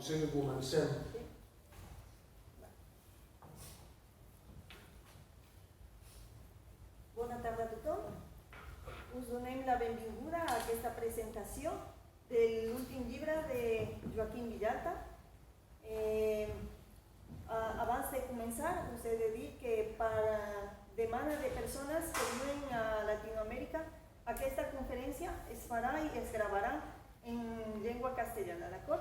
potser que comencem. Bona tarda a tothom. Us donem la benvinguda a aquesta presentació de l'últim llibre de Joaquim Villalta. Abans de començar, us he de dir que per demanda de persones que viuen a Latinoamèrica, aquesta conferència es farà i es gravarà en llengua castellana, ¿d'acord?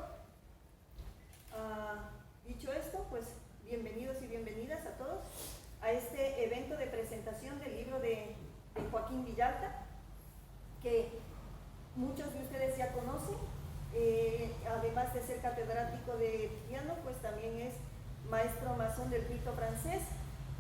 Dicho esto, pues bienvenidos y bienvenidas a todos a este evento de presentación del libro de Joaquim Villalta, que muchos de ustedes ya conocen. Además de ser catedrático de piano, pues también es maestro masón del rito francés,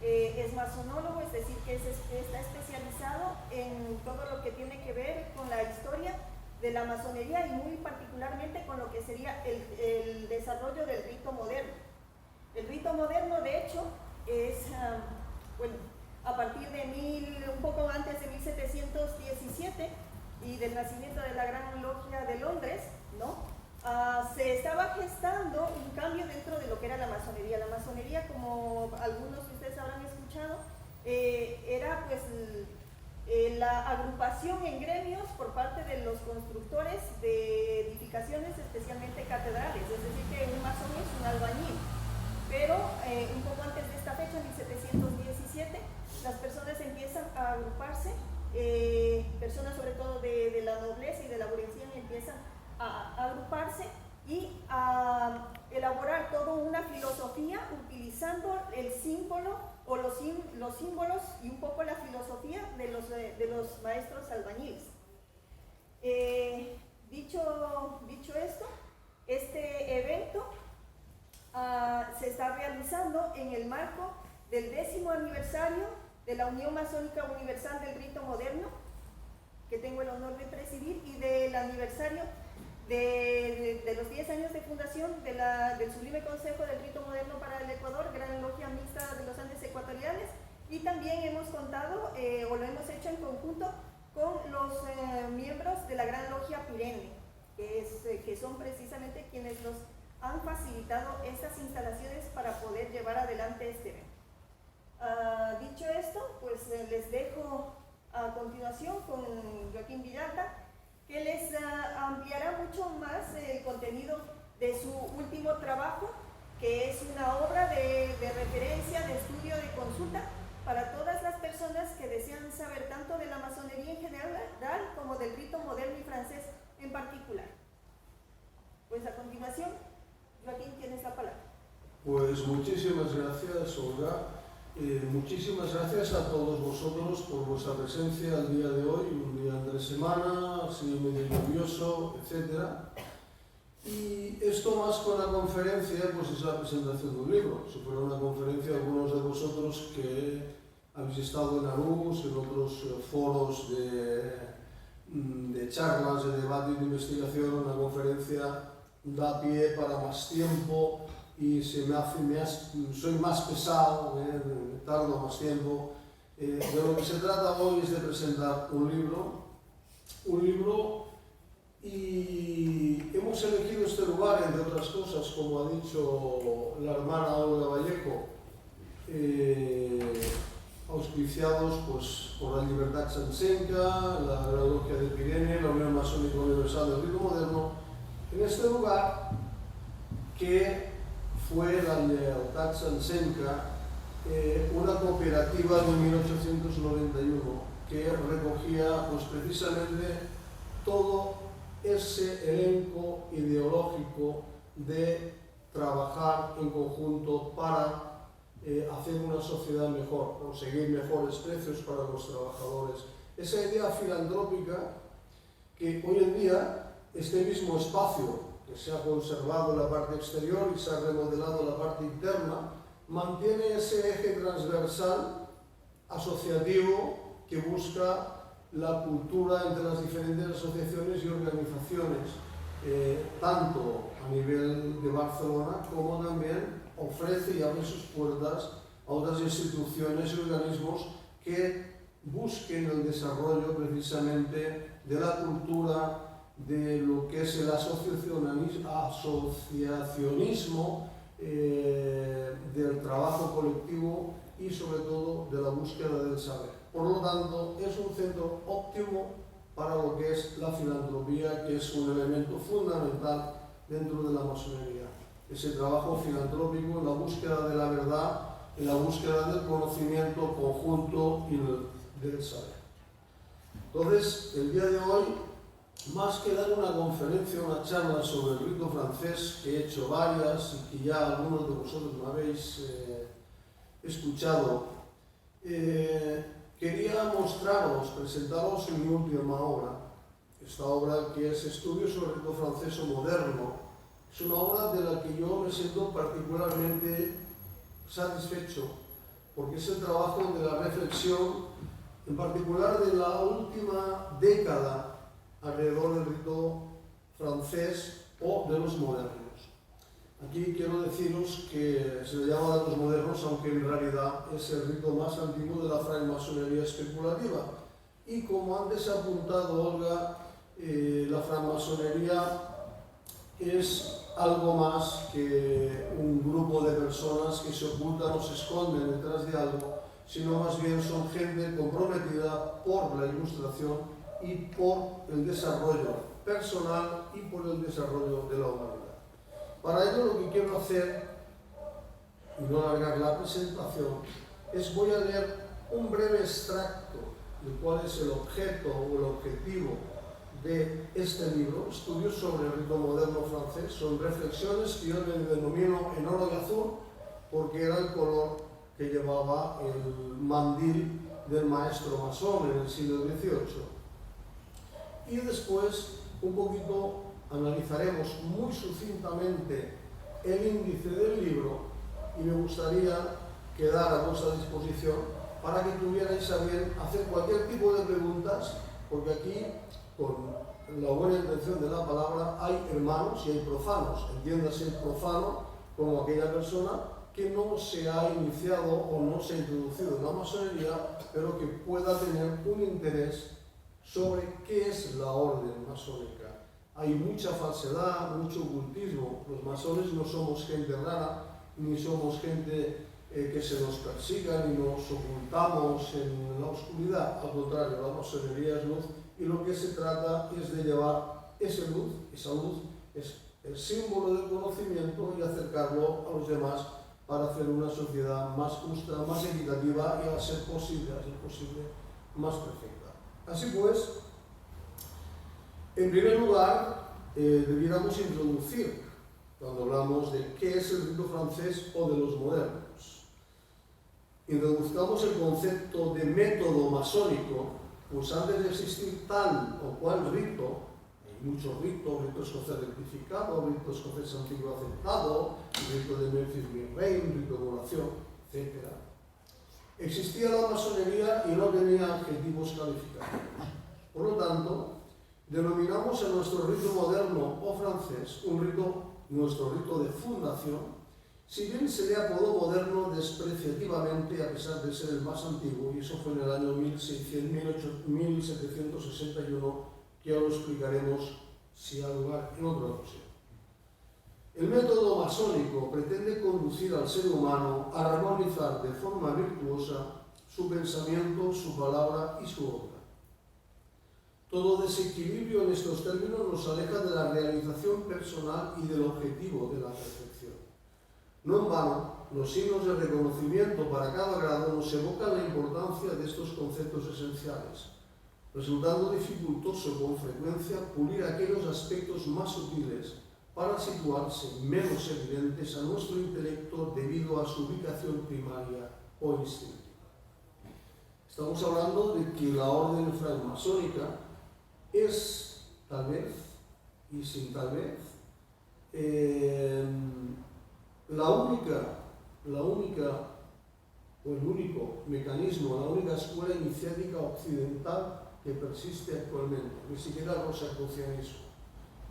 es masonólogo, es decir, que está especializado en todo lo que tiene que ver con la historia de la masonería y muy particularmente con lo que sería el desarrollo del rito moderno. El rito moderno, de hecho, es, bueno, a partir de un poco antes de 1717 y del nacimiento de la Gran Logia de Londres, ¿no? Se estaba gestando un cambio dentro de lo que era la masonería. La masonería, como algunos de ustedes habrán escuchado, era pues la agrupación en gremios por parte de los constructores de edificaciones, especialmente catedrales. Es decir, que un masón es un albañil. Pero un poco antes de esta fecha, en 1717, las personas empiezan a agruparse, personas sobre todo de la nobleza y de la burguesía empiezan a agruparse y a elaborar toda una filosofía utilizando el símbolo o los símbolos y un poco la filosofía de los maestros albañiles. Dicho esto, este evento se está realizando en el marco del 10º aniversario de la Unión Masónica Universal del Rito Moderno, que tengo el honor de presidir, y del aniversario de los 10 años de fundación del Sublime Consejo del Rito Moderno para el Ecuador, Gran Logia Mixta de los Andes Ecuatoriales, y también hemos contado, o lo hemos hecho en conjunto, con los miembros de la Gran Logia Pirene, que son precisamente quienes nos han facilitado estas instalaciones para poder llevar adelante este evento. Dicho esto, pues les dejo a continuación con Joaquim Villalta, que les ampliará mucho más el contenido de su último trabajo, que es una obra de referencia, de estudio, de consulta para todas las personas que desean saber tanto de la masonería en general como del rito moderno y francés en particular. Pues a continuación, Joaquín, tienes la palabra. Pues muchísimas gracias, Olga. Muchísimas gracias a todos vosotros por vuestra presencia el día de hoy, un día entre semana, así medio lluvioso, etc. Y esto más que una conferencia, pues es la presentación de un libro. Si fuera una conferencia, algunos de vosotros que habéis estado en Arús, en otros foros de charlas, de debate y de investigación, una conferencia da pie para más tiempo y soy más pesado, tardo más tiempo. De lo que se trata hoy es de presentar un libro y hemos elegido este lugar, entre otras cosas, como ha dicho la hermana Olga Vallejo, auspiciados pues, por la Libertad Sansenca, la Gran Logia de Pirene, la Unión Masónica Universal del Rito Moderno, en este lugar que fue la Lealtad Sansenca, una cooperativa de 1891 que recogía pues, precisamente todo ese elenco ideológico de trabajar en conjunto para hacer una sociedad mejor, conseguir mejores precios para los trabajadores. Esa idea filantrópica que hoy en día este mismo espacio que se ha conservado la parte exterior y se ha remodelado la parte interna, mantiene ese eje transversal asociativo que busca la cultura entre las diferentes asociaciones y organizaciones, tanto a nivel de Barcelona como también ofrece y abre sus puertas a otras instituciones y organismos que busquen el desarrollo precisamente de la cultura, de lo que es el asociacionismo, del trabajo colectivo y sobre todo de la búsqueda del saber. Por lo tanto, es un centro óptimo para lo que es la filantropía, que es un elemento fundamental dentro de la masonería. Ese trabajo filantrópico en la búsqueda de la verdad, en la búsqueda del conocimiento conjunto y del saber. Entonces, el día de hoy, más que dar una conferencia, una charla sobre el rito francés, que he hecho varias y que ya algunos de vosotros me habéis escuchado, quería mostraros, presentaros mi última obra. Esta obra, que es Estudios sobre el rito francés o moderno, es una obra de la que yo me siento particularmente satisfecho, porque es el trabajo de la reflexión, en particular de la última década, alrededor del rito francés o de los modernos. Aquí quiero deciros que se le llama de los modernos, aunque en realidad es el rito más antiguo de la francmasonería especulativa. Y como antes ha apuntado Olga, la francmasonería es algo más que un grupo de personas que se ocultan o se esconden detrás de algo, sino más bien son gente comprometida por la ilustración y por el desarrollo personal y por el desarrollo de la humanidad. Para ello lo que quiero hacer, y no alargar la presentación, es voy a leer un breve extracto de cuál es el objeto o el objetivo de este libro, Estudios sobre el rito moderno francés. Son reflexiones que yo le denomino en oro y azul porque era el color que llevaba el mandil del maestro masón en el siglo XVIII. Y después, un poquito, analizaremos muy sucintamente el índice del libro y me gustaría quedar a vuestra disposición para que tuvierais a bien hacer cualquier tipo de preguntas, porque aquí, con la buena intención de la palabra, hay hermanos y hay profanos. Entiéndase el profano como aquella persona que no se ha iniciado o no se ha introducido en la masonería, pero que pueda tener un interés sobre qué es la orden masónica. Hay mucha falsedad, mucho ocultismo. Los masones no somos gente rara, ni somos gente que se nos persiga, ni nos ocultamos en la oscuridad. Al contrario, la masonería es luz y lo que se trata es de llevar esa luz es el símbolo del conocimiento y acercarlo a los demás para hacer una sociedad más justa, más equitativa y a ser posible, más perfecta. Así pues, en primer lugar, debiéramos introducir, cuando hablamos de qué es el rito francés o de los modernos, introduzcamos el concepto de método masónico, pues antes de existir tal o cual rito, hay muchos ritos, rito escocés rectificado, rito escocés antiguo aceptado, rito de Memphis Mirrain, rito de oración, etc. Existía la masonería y no tenía adjetivos calificativos. Por lo tanto, denominamos a nuestro rito moderno o francés nuestro rito de fundación, si bien se le apodó moderno despreciativamente a pesar de ser el más antiguo, y eso fue en el año 1761, que ya lo explicaremos si ha lugar en otra ocasión. El método masónico pretende conducir al ser humano a armonizar de forma virtuosa su pensamiento, su palabra y su obra. Todo desequilibrio en estos términos nos aleja de la realización personal y del objetivo de la perfección. No en vano, los signos de reconocimiento para cada grado nos evocan la importancia de estos conceptos esenciales, resultando dificultoso con frecuencia pulir aquellos aspectos más sutiles para situarse menos evidentes a nuestro intelecto debido a su ubicación primaria o instintiva. Estamos hablando de que la orden francmasónica es, tal vez, y sin tal vez, la única o el único mecanismo, la única escuela iniciática occidental que persiste actualmente, ni siquiera el rosacrucianismo.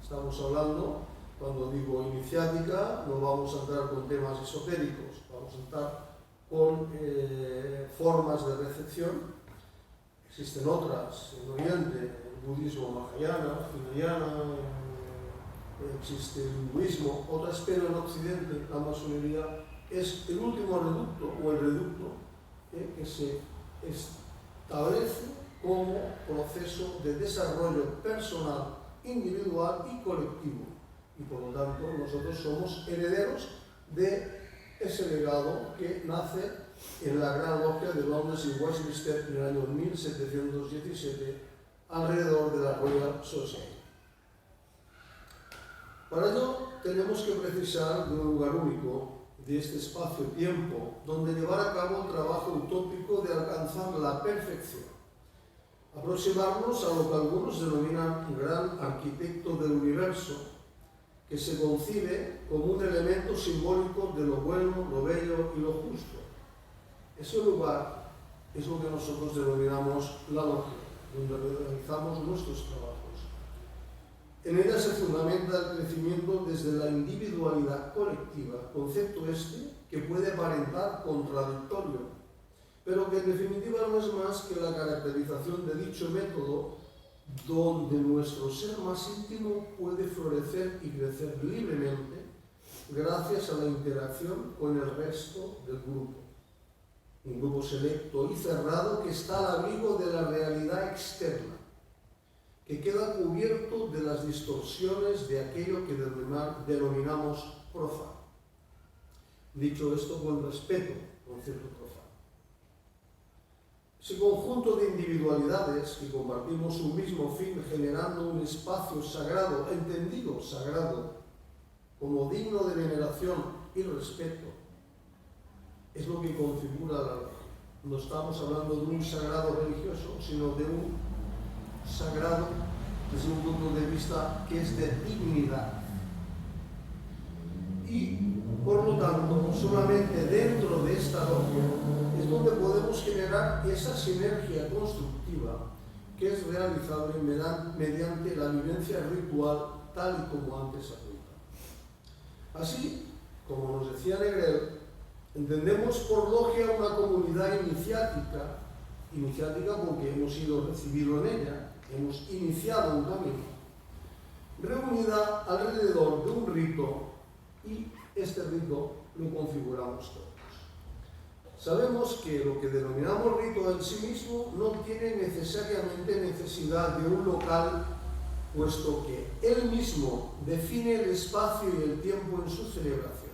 Estamos hablando, cuando digo iniciática, no vamos a entrar con temas esotéricos, vamos a entrar con formas de recepción. Existen otras en Oriente, en budismo mahayana, hinayana, existe el hinduismo, otras, pero en Occidente la masonería es el último reducto o el reducto que se establece como proceso de desarrollo personal, individual y colectivo. Y por lo tanto nosotros somos herederos de ese legado que nace en la Gran Logia de Londres y Westminster en el año 1717 alrededor de la Royal Society. Para ello tenemos que precisar de un lugar único, de este espacio-tiempo, donde llevar a cabo un trabajo utópico de alcanzar la perfección. Aproximarnos a lo que algunos denominan un gran arquitecto del universo, que se concibe como un elemento simbólico de lo bueno, lo bello y lo justo. Ese lugar es lo que nosotros denominamos la logia, donde realizamos nuestros trabajos. En ella se fundamenta el crecimiento desde la individualidad colectiva, concepto que puede aparentar contradictorio, pero que en definitiva no es más que la caracterización de dicho método donde nuestro ser más íntimo puede florecer y crecer libremente gracias a la interacción con el resto del grupo. Un grupo selecto y cerrado que está al abrigo de la realidad externa, que queda cubierto de las distorsiones de aquello que denominamos profano. Dicho esto con respeto, concepto profano. Ese conjunto de individualidades que compartimos un mismo fin generando un espacio sagrado, entendido sagrado, como digno de veneración y respeto, es lo que configura la logia. No estamos hablando de un sagrado religioso, sino de un sagrado desde un punto de vista que es de dignidad. Y, por lo tanto, solamente dentro de esta logia es donde podemos generar esa sinergia constructiva que es realizable mediante la vivencia ritual tal y como antes apunta. Así, como nos decía Negrel, entendemos por logia una comunidad iniciática porque hemos sido recibidos en ella, hemos iniciado un camino, reunida alrededor de un rito, y este rito lo configuramos todos. Sabemos que lo que denominamos rito en sí mismo no tiene necesariamente necesidad de un local, puesto que él mismo define el espacio y el tiempo en su celebración.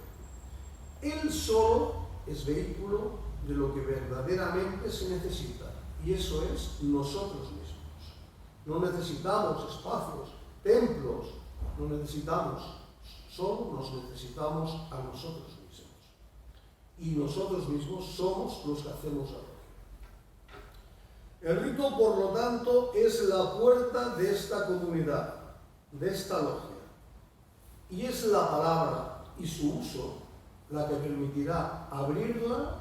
Él solo es vehículo de lo que verdaderamente se necesita, y eso es nosotros mismos. No necesitamos espacios, templos, no necesitamos, solo nos necesitamos a nosotros mismos. Y nosotros mismos somos los que hacemos la logia. El rito, por lo tanto, es la puerta de esta comunidad, de esta logia. Y es la palabra y su uso la que permitirá abrirla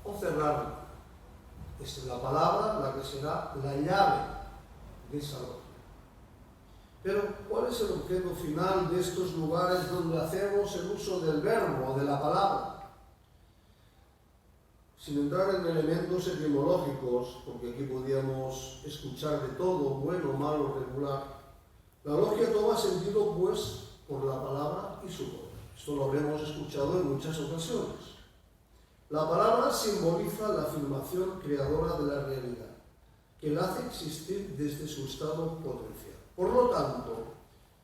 o cerrarla. Es la palabra la que será la llave de esa logia. Pero, ¿cuál es el objeto final de estos lugares donde hacemos el uso del verbo o de la palabra? Sin entrar en elementos etimológicos, porque aquí podíamos escuchar de todo, bueno, malo, regular, la logia toma sentido, pues, por la palabra y su poder. Esto lo habremos escuchado en muchas ocasiones. La palabra simboliza la afirmación creadora de la realidad, que la hace existir desde su estado potencial. Por lo tanto,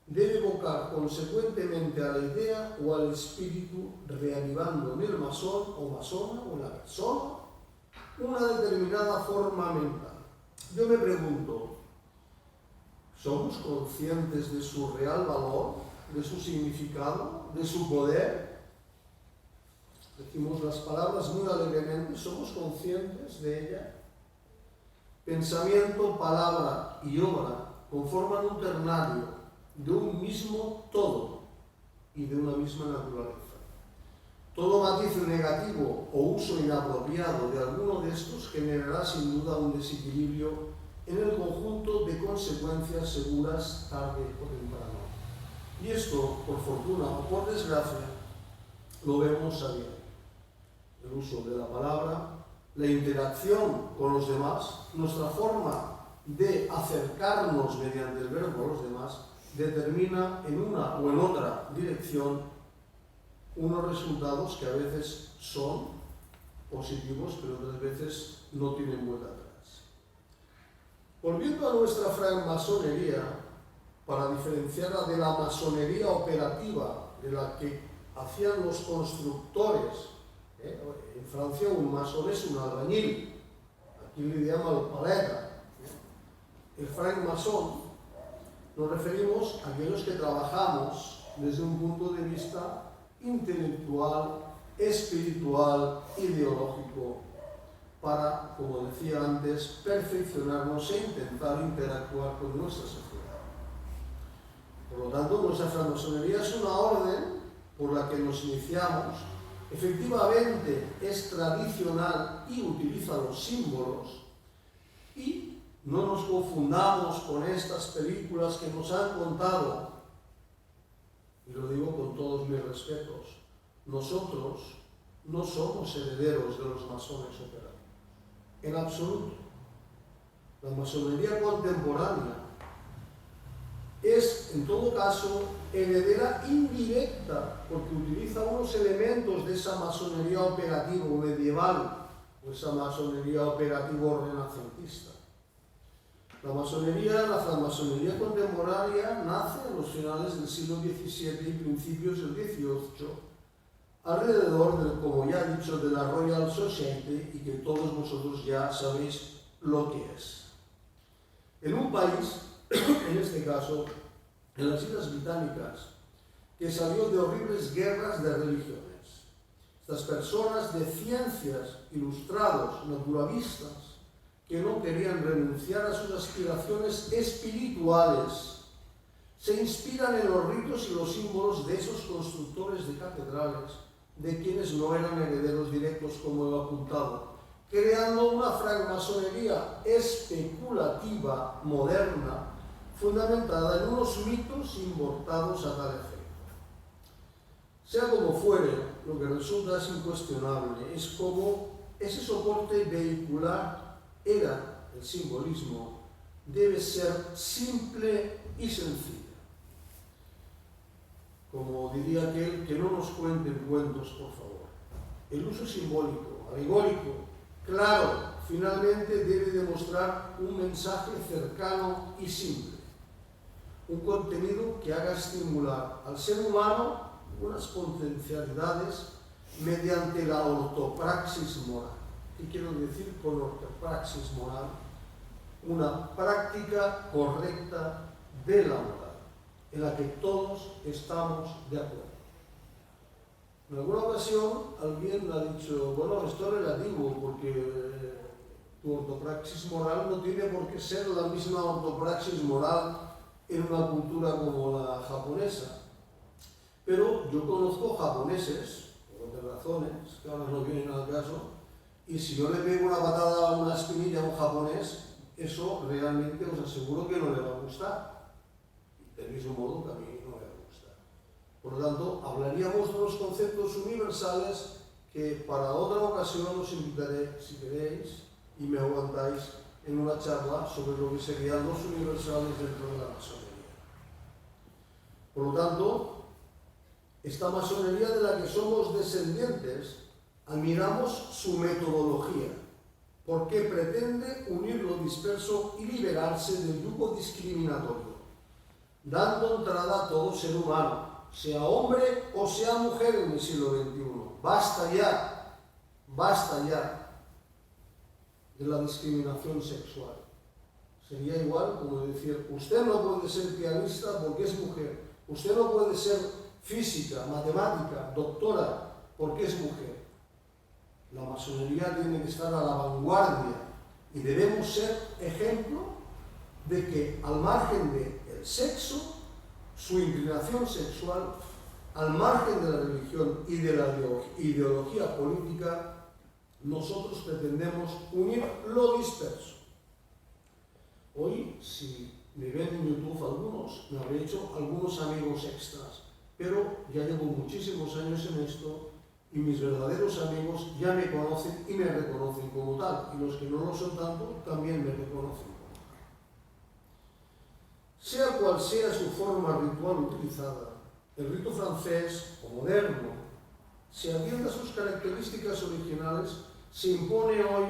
debe evocar consecuentemente a la idea o al espíritu, reavivando en el masón o masona o en la persona una determinada forma mental. Yo me pregunto, ¿somos conscientes de su real valor, de su significado, de su poder? Decimos las palabras muy alegremente, ¿somos conscientes de ella? Pensamiento, palabra y obra conforman un ternario de un mismo todo y de una misma naturaleza. Todo matiz negativo o uso inapropiado de alguno de estos generará sin duda un desequilibrio en el conjunto de consecuencias seguras tarde o temprano. Y esto, por fortuna o por desgracia, lo vemos a diario. El uso de la palabra, la interacción con los demás, nuestra forma de acercarnos mediante el verbo a los demás, determina en una o en otra dirección unos resultados que a veces son positivos, pero otras veces no tienen vuelta atrás. Volviendo a nuestra francmasonería, para diferenciarla de la masonería operativa, de la que hacían los constructores, en Francia un masón es un albañil, aquí le llaman el paleta. El francmasón nos referimos a aquellos que trabajamos desde un punto de vista intelectual, espiritual, ideológico, para, como decía antes, perfeccionarnos e intentar interactuar con nuestra sociedad. Por lo tanto, nuestra francmasonería es una orden por la que nos iniciamos. Efectivamente, es tradicional y utiliza los símbolos, y no nos confundamos con estas películas que nos han contado, y lo digo con todos mis respetos, nosotros no somos herederos de los masones operativos, en absoluto. La masonería contemporánea es, en todo caso, heredera indirecta, porque utiliza unos elementos de esa masonería operativa medieval o esa masonería operativa renacentista. La francmasonería contemporánea nace en los finales del siglo XVII y principios del XVIII, alrededor del, como ya he dicho, de la Royal Society, y que todos vosotros ya sabéis lo que es. En un país, en este caso, en las Islas Británicas, que salió de horribles guerras de religiones. Estas personas de ciencias, ilustrados, naturalistas, que no querían renunciar a sus aspiraciones espirituales, se inspiran en los ritos y los símbolos de esos constructores de catedrales, de quienes no eran herederos directos, como he apuntado, creando una francmasonería especulativa, moderna, fundamentada en unos mitos importados a tal efecto. Sea como fuere, lo que resulta es incuestionable, es como ese soporte vehicular era el simbolismo, debe ser simple y sencilla. Como diría aquel, que no nos cuenten cuentos, por favor. El uso simbólico, alegórico, claro, finalmente debe demostrar un mensaje cercano y simple. Un contenido que haga estimular al ser humano unas potencialidades mediante la ortopraxis moral. ¿Qué quiero decir con ortopraxis moral? Una práctica correcta de la moral, en la que todos estamos de acuerdo. En alguna ocasión alguien ha dicho, bueno, esto es relativo, porque tu ortopraxis moral no tiene por qué ser la misma ortopraxis moral en una cultura como la japonesa. Pero yo conozco japoneses, por otras razones, que ahora no vienen al caso, y si yo le pego una patada a una espinilla a un japonés, eso realmente os aseguro que no le va a gustar. Del mismo modo que a mí no me va a gustar. Por lo tanto, hablaríamos de los conceptos universales que para otra ocasión os invitaré, si queréis, y me aguantáis, en una charla sobre lo que serían los universales dentro de la masonería. Por lo tanto, esta masonería de la que somos descendientes, admiramos su metodología, porque pretende unir lo disperso y liberarse del yugo discriminatorio, dando entrada a todo ser humano, sea hombre o sea mujer en el siglo XXI. Basta ya de la discriminación sexual. Sería igual como decir, usted no puede ser pianista porque es mujer, usted no puede ser física, matemática, doctora porque es mujer. La masonería tiene que estar a la vanguardia y debemos ser ejemplo de que, al margen del sexo, su inclinación sexual, al margen de la religión y de la ideología política, nosotros pretendemos unir lo disperso. Hoy, si me ven en YouTube algunos, me habré hecho algunos amigos extras, pero ya llevo muchísimos años en esto y mis verdaderos amigos ya me conocen y me reconocen como tal, y los que no lo son tanto también me reconocen como tal. Sea cual sea su forma ritual utilizada, el rito francés o moderno, si atiende a sus características originales, se impone hoy,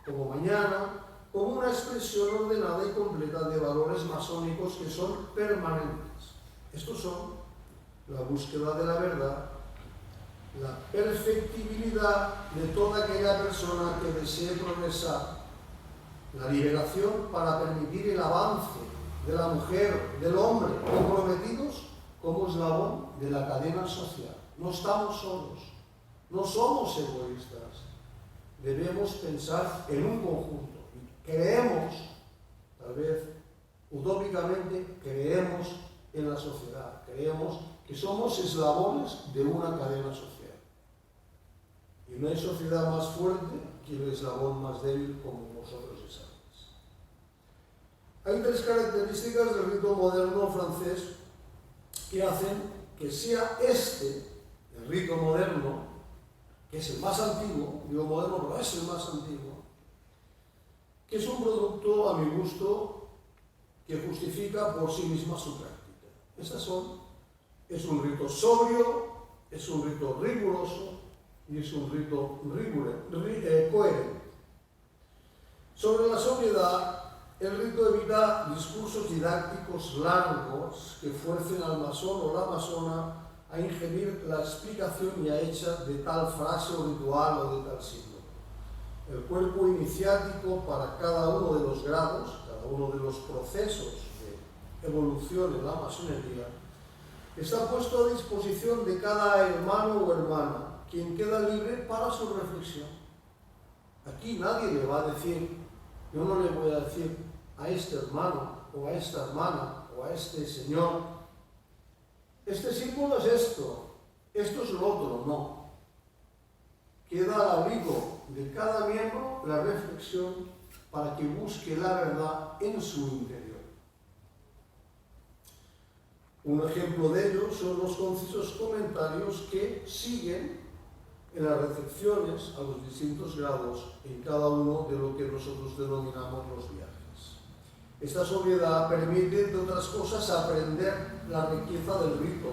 como mañana, como una expresión ordenada y completa de valores masónicos que son permanentes. Estos son la búsqueda de la verdad, la perfectibilidad de toda aquella persona que desee progresar, la liberación para permitir el avance de la mujer, del hombre, comprometidos como eslabón de la cadena social. No estamos solos, no somos egoístas, debemos pensar en un conjunto. Creemos, tal vez utópicamente, creemos en la sociedad, creemos que somos eslabones de una cadena social. Y no hay sociedad más fuerte que el eslabón más débil, como vosotros ya sabéis. Hay tres características del rito moderno francés que hacen que sea este, el rito moderno, que es el más antiguo, digo moderno, pero es el más antiguo, que es un producto, a mi gusto, que justifica por sí misma su práctica. Es un rito sobrio, es un rito riguroso y es un rito coherente. Sobre la sobriedad, el rito evita discursos didácticos largos que fuercen al masón o la masona a ingerir la explicación ya hecha de tal frase o ritual o de tal signo. El cuerpo iniciático para cada uno de los grados, cada uno de los procesos de evolución en la masonería, está puesto a disposición de cada hermano o hermana, quien queda libre para su reflexión. Aquí nadie le va a decir, yo no le voy a decir a este hermano o a esta hermana o a este señor, este símbolo es esto es lo otro, no. Queda al abrigo de cada miembro la reflexión para que busque la verdad en su interior. Un ejemplo de ello son los concisos comentarios que siguen en las recepciones a los distintos grados en cada uno de lo que nosotros denominamos los viajes. Esta sobriedad permite, entre otras cosas, aprender la riqueza del rito,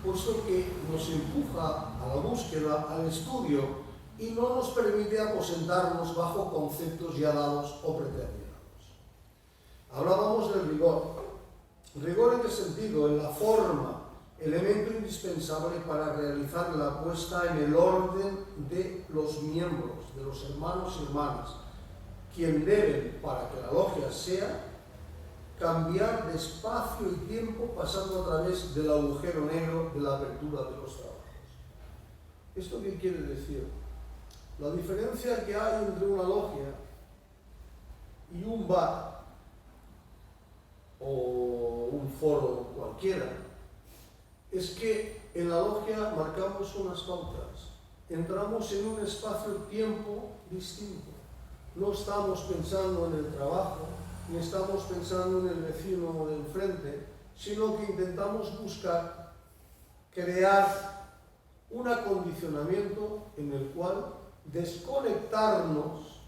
puesto que nos empuja a la búsqueda, al estudio, y no nos permite aposentarnos bajo conceptos ya dados o predeterminados. Hablábamos del rigor. ¿Rigor en qué sentido? En la forma, elemento indispensable para realizar la puesta en el orden de los miembros, de los hermanos y hermanas, quien deben, para que la logia sea, cambiar de espacio y tiempo pasando a través del agujero negro de la apertura de los trabajos. ¿Esto qué quiere decir? La diferencia que hay entre una logia y un bar o un foro cualquiera es que en la logia marcamos unas pautas, entramos en un espacio-tiempo distinto. No estamos pensando en el trabajo, ni estamos pensando en el vecino de enfrente, sino que intentamos buscar, crear un acondicionamiento en el cual desconectarnos,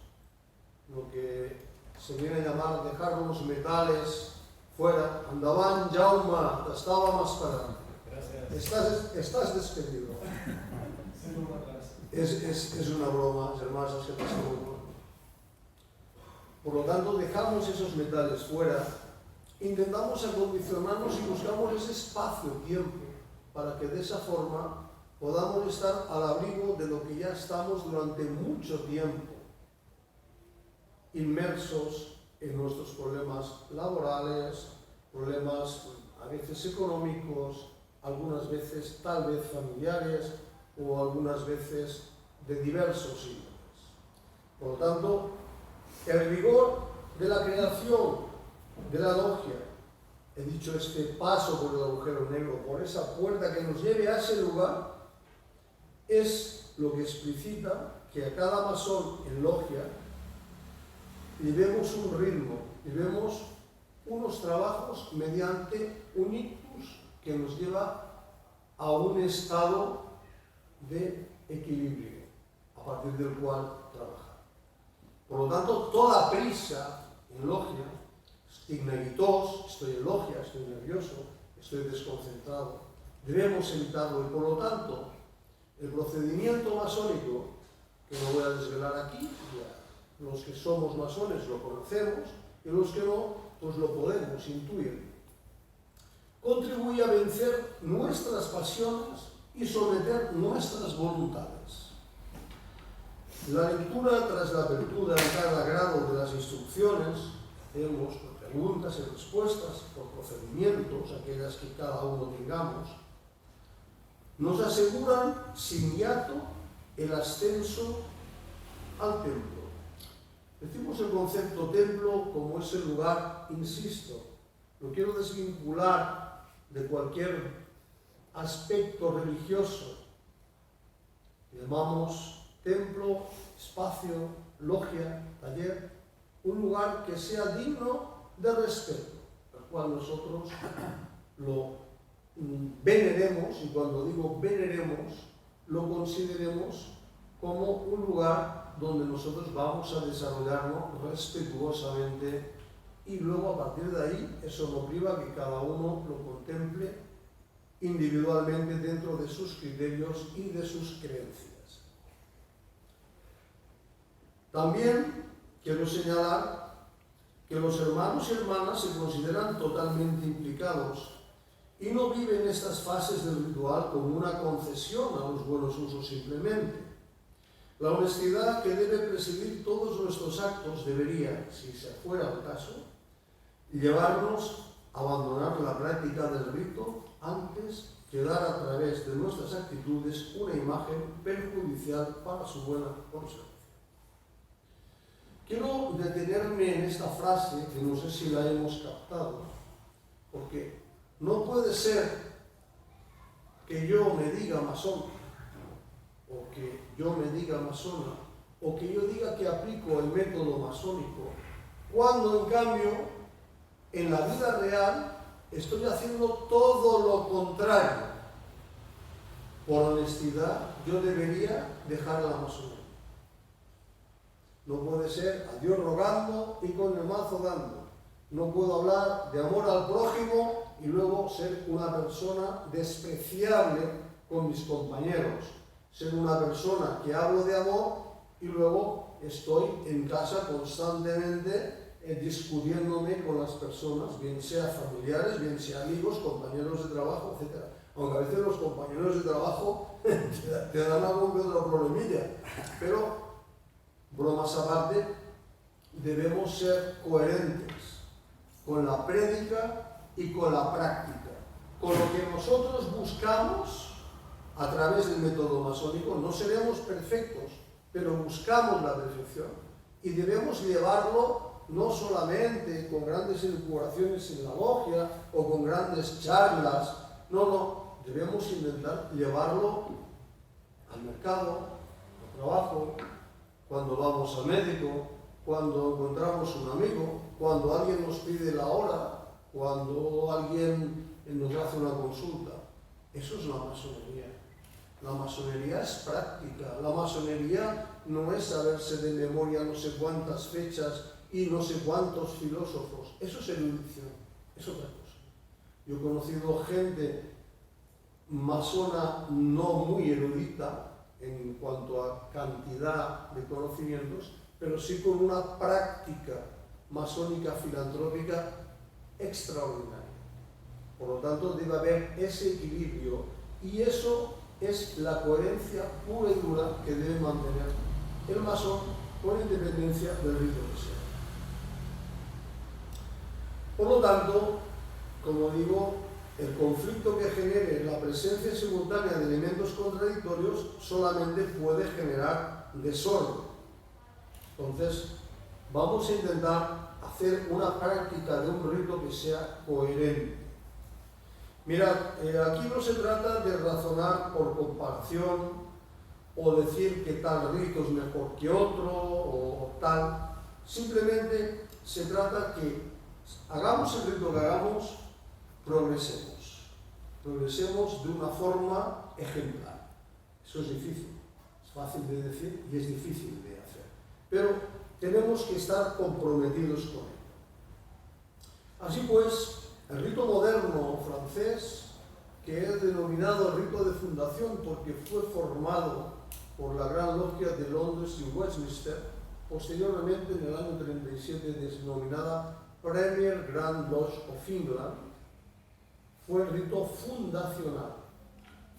lo que se viene a llamar dejar los metales fuera. Andaban, Jaume, estaba más para. Estás despedido. Es una broma, hermanos, que te estoy. Por lo tanto, dejamos esos metales fuera, intentamos acondicionarnos y buscamos ese espacio-tiempo para que de esa forma podamos estar al abrigo de lo que ya estamos durante mucho tiempo inmersos en nuestros problemas laborales, problemas a veces económicos, algunas veces tal vez familiares o algunas veces de diversos índoles. Por lo tanto, el rigor de la creación de la logia, he dicho este paso por el agujero negro, por esa puerta que nos lleve a ese lugar, es lo que explicita que a cada masón en logia le vemos un ritmo, le vemos unos trabajos mediante un ictus que nos lleva a un estado de equilibrio, a partir del cual trabajar. Por lo tanto, toda prisa en logia estic neguitós, estoy en logia, estoy nervioso, estoy desconcentrado. Debemos evitarlo y por lo tanto el procedimiento masónico, que no voy a desvelar aquí, ya los que somos masones lo conocemos y los que no, pues lo podemos intuir, contribuye a vencer nuestras pasiones y someter nuestras voluntades. La lectura tras la apertura en cada grado de las instrucciones, tenemos preguntas y respuestas por procedimientos, aquellas que cada uno tengamos, nos aseguran sin hiato el ascenso al templo. Decimos el concepto templo como ese lugar, insisto, lo quiero desvincular de cualquier aspecto religioso. Llamamos templo, espacio, logia, taller, un lugar que sea digno de respeto, al cual nosotros lo veneremos, y cuando digo veneremos, lo consideremos como un lugar donde nosotros vamos a desarrollarnos respetuosamente, y luego a partir de ahí eso no priva que cada uno lo contemple individualmente dentro de sus criterios y de sus creencias. También quiero señalar que los hermanos y hermanas se consideran totalmente implicados y no viven estas fases del ritual como una concesión a los buenos usos simplemente. La honestidad que debe presidir todos nuestros actos debería, si se fuera el caso, llevarnos a abandonar la práctica del rito antes que dar a través de nuestras actitudes una imagen perjudicial para su buena conservación. Quiero detenerme en esta frase, que no sé si la hemos captado, porque no puede ser que yo me diga masón, o que yo me diga masona, o que yo diga que aplico el método masónico, cuando en cambio en la vida real estoy haciendo todo lo contrario. Por honestidad, yo debería dejar la masonería. No puede ser a Dios rogando y con el mazo dando. No puedo hablar de amor al prójimo y luego ser una persona despreciable con mis compañeros. Ser una persona que hablo de amor y luego estoy en casa constantemente discutiéndome con las personas, bien sea familiares, bien sea amigos, compañeros de trabajo, etc. Aunque a veces los compañeros de trabajo te dan algún que otro problemilla, pero bromas aparte, debemos ser coherentes con la prédica y con la práctica, con lo que nosotros buscamos a través del método masónico. No seremos perfectos, pero buscamos la perfección y debemos llevarlo no solamente con grandes elucubraciones en la logia o con grandes charlas, no, debemos intentar llevarlo al mercado, al trabajo, cuando vamos al médico, cuando encontramos un amigo, cuando alguien nos pide la hora, cuando alguien nos hace una consulta. Eso es la masonería. La masonería es práctica. La masonería no es saberse de memoria no sé cuántas fechas y no sé cuántos filósofos. Eso es erudición, es otra cosa. Yo he conocido gente masona no muy erudita en cuanto a cantidad de conocimientos, pero sí con una práctica masónica filantrópica extraordinaria. Por lo tanto, debe haber ese equilibrio y eso es la coherencia pura y dura que debe mantener el masón con independencia del rito que sea. Por lo tanto, como digo, el conflicto que genere la presencia simultánea de elementos contradictorios solamente puede generar desorden. Entonces, vamos a intentar hacer una práctica de un rito que sea coherente. Mirad, aquí no se trata de razonar por comparación o decir que tal rito es mejor que otro o tal. Simplemente se trata que hagamos el rito que hagamos, progresemos. Progresemos de una forma ejemplar. Eso es difícil. Es fácil de decir y es difícil de hacer. Pero tenemos que estar comprometidos con ello. Así pues, el rito moderno francés, que es denominado el rito de fundación porque fue formado por la Gran Logia de Londres y Westminster, posteriormente en el año 37 denominada Premier Grand Lodge of England, fue el rito fundacional.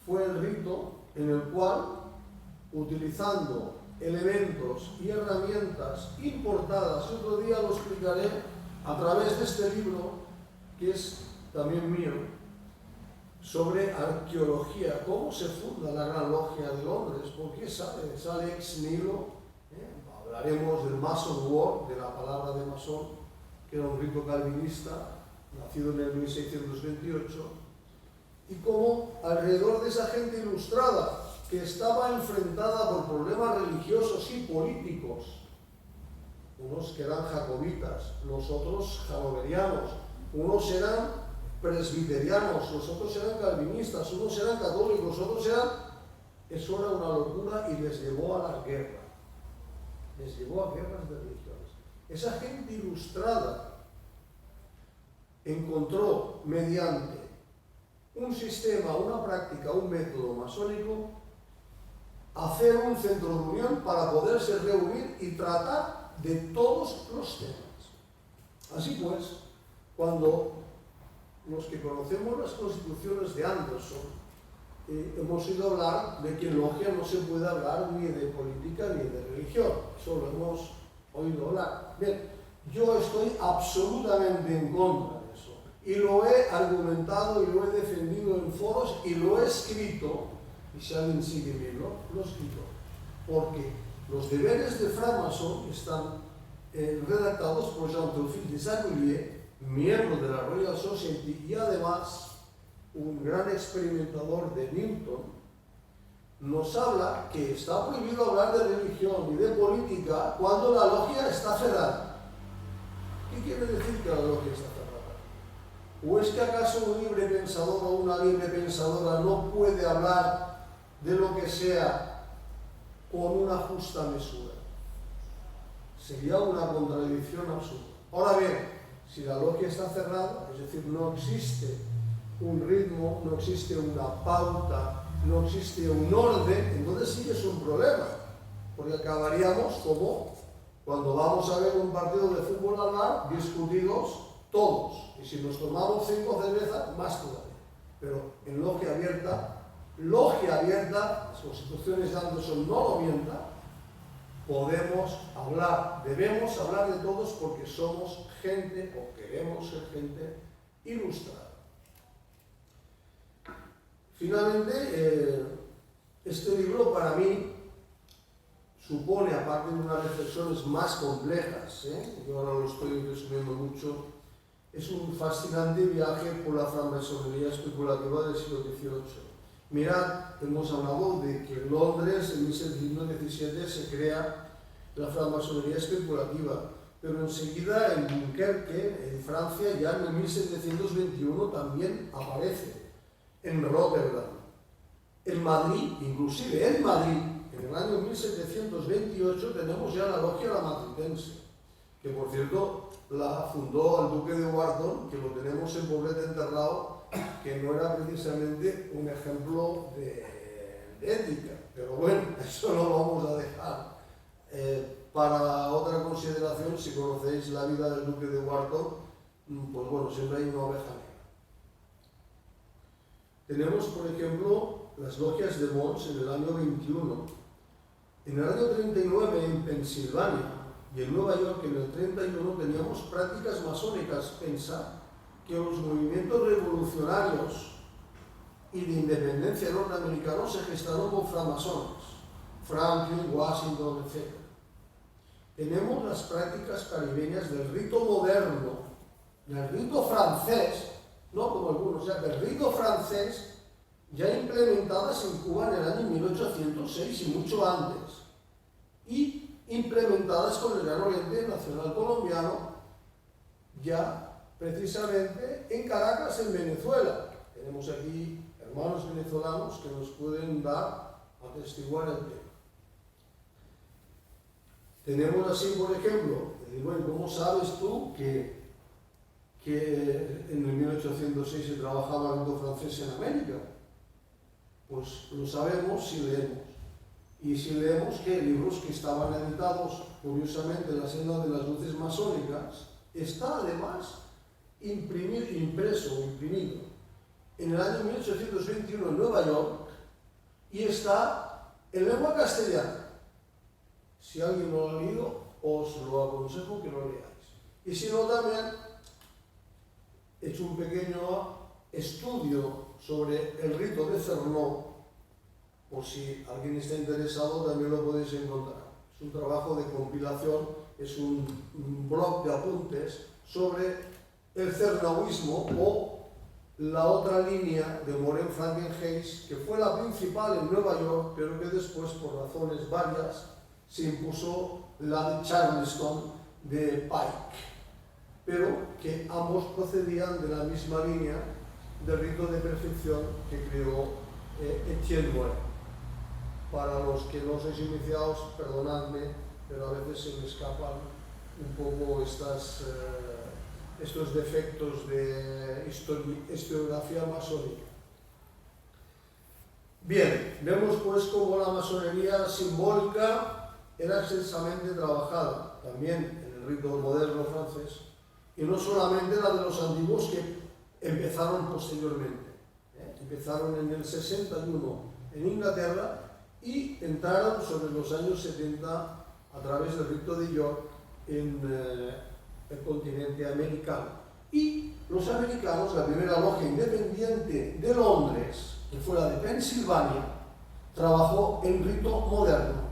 Fue el rito en el cual, utilizando elementos y herramientas importadas, otro día lo explicaré a través de este libro, que es también mío, sobre arqueología, cómo se funda la Gran Logia de Londres, por qué sale ex nihilo. Hablaremos del Mason War, de la palabra de masón, que era un rito calvinista, nacido en el 1628, y cómo alrededor de esa gente ilustrada, que estaba enfrentada por problemas religiosos y políticos, unos que eran jacobitas, los otros hanoverianos, unos eran presbiterianos, los otros eran calvinistas, unos eran católicos, otros eran... Eso era una locura y les llevó a la guerra. Les llevó a guerras de religiones. Esa gente ilustrada encontró mediante un sistema, una práctica, un método masónico, hacer un centro de unión para poderse reunir y tratar de todos los temas. Así pues, cuando los que conocemos las constituciones de Anderson, hemos oído hablar de que en logia no se puede hablar ni de política ni de religión. Eso lo hemos oído hablar. Bien, yo estoy absolutamente en contra de eso. Y lo he argumentado y lo he defendido en foros y lo he escrito, y si alguien sigue viendo, lo he escrito. Porque los deberes de francmaçon están redactados por Jean-Théophile Desaguliers, miembro de la Royal Society y además un gran experimentador de Newton, nos habla que está prohibido hablar de religión y de política cuando la logia está cerrada. ¿Qué quiere decir que la logia está cerrada? ¿O es que acaso un libre pensador o una libre pensadora no puede hablar de lo que sea con una justa mesura? Sería una contradicción absurda. Ahora bien, si la logia está cerrada, es decir, no existe un ritmo, no existe una pauta, no existe un orden, entonces sí que es un problema, porque acabaríamos como cuando vamos a ver un partido de fútbol al bar, discutidos todos, y si nos tomamos 5 cervezas, más todavía. Pero en logia abierta, las constituciones de Anderson no lo mientan, podemos hablar, debemos hablar de todos porque somos gente, o queremos ser gente, ilustrada. Finalmente, este libro para mí supone, aparte de unas reflexiones más complejas, yo ahora lo estoy resumiendo mucho, es un fascinante viaje por la francmasonería especulativa del siglo XVIII. Mirad, hemos hablado de que en Londres en 1717 se crea la francmasonería especulativa, pero enseguida en Dunkerque, en Francia, ya en 1721 también aparece. En Rotterdam, en Madrid, inclusive en Madrid, en el año 1728 tenemos ya la logia la madridense, que por cierto la fundó el duque de Wharton, que lo tenemos en Poblete enterrado, que no era precisamente un ejemplo de ética, pero bueno, eso no lo vamos a dejar para otra consideración. Si conocéis la vida del duque de Wharton, pues bueno, siempre hay una oveja negra. Tenemos, por ejemplo, las logias de Mons en el año 21. En el año 39, en Pensilvania y en Nueva York, en el 31, teníamos prácticas masónicas. Pensad que los movimientos revolucionarios y de independencia norteamericanos se gestaron con francmasones, Franklin, Washington, etc. Tenemos las prácticas caribeñas del rito moderno, del rito francés, no como algunos, ya del rito francés, ya implementadas en Cuba en el año 1806 y mucho antes, y implementadas con el Gran Oriente Nacional Colombiano, ya precisamente en Caracas, en Venezuela. Tenemos aquí hermanos venezolanos que nos pueden dar a atestiguar el tema. Tenemos así, por ejemplo, bueno, ¿cómo sabes tú que que en el 1806 se trabajaba el rito francés en América? Pues lo sabemos si leemos. Y si leemos que libros que estaban editados, curiosamente, en la senda de las luces masónicas, está además impreso en el año 1821 en Nueva York y está en lengua castellana. Si alguien no lo ha leído, os lo aconsejo que lo leáis. Y si no, también he hecho un pequeño estudio sobre el rito de Cernó, por si alguien está interesado, también lo podéis encontrar. Es un trabajo de compilación, es un blog de apuntes sobre el cernaúismo o la otra línea de Moren Frankenheiss, que fue la principal en Nueva York, pero que después, por razones varias, se impuso la de Charleston de Pike, pero que ambos procedían de la misma línea del rito de perfección que creó Etienne Morin. Para los que no sois iniciados, perdonadme, pero a veces se me escapan un poco estos defectos de historiografía masónica. Bien, vemos pues cómo la masonería simbólica era extensamente trabajada, también en el rito moderno francés, y no solamente la de los antiguos que empezaron posteriormente. Empezaron en el 61 en Inglaterra y entraron sobre los años 70 a través del rito de York en el continente americano. Y los americanos, la primera logia independiente de Londres, que fue la de Pensilvania, trabajó en rito moderno.